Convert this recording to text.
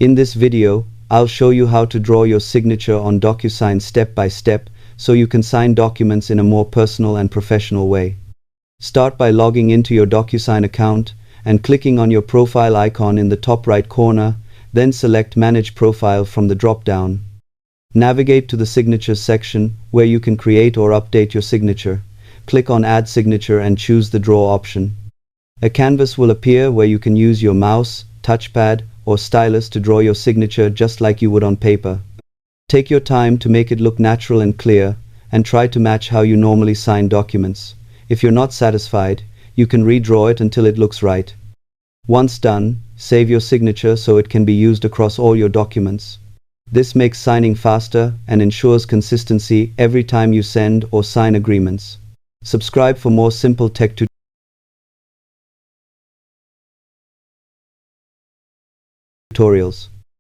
In this video, I'll show you how to draw your signature on Docusign step by step so you can sign documents in a more personal and professional way. Start by logging into your Docusign account and clicking on your profile icon in the top right corner, then select Manage Profile from the drop-down. Navigate to the Signatures section where you can create or update your signature. Click on Add Signature and choose the Draw option. A canvas will appear where you can use your mouse, touchpad, or stylus to draw your signature just like you would on paper. Take your time to make it look natural and clear, and try to match how you normally sign documents. If you're not satisfied, you can redraw it until it looks right. Once done, save your signature so it can be used across all your documents. This makes signing faster and ensures consistency every time you send or sign agreements. Subscribe for more simple tech tutorials.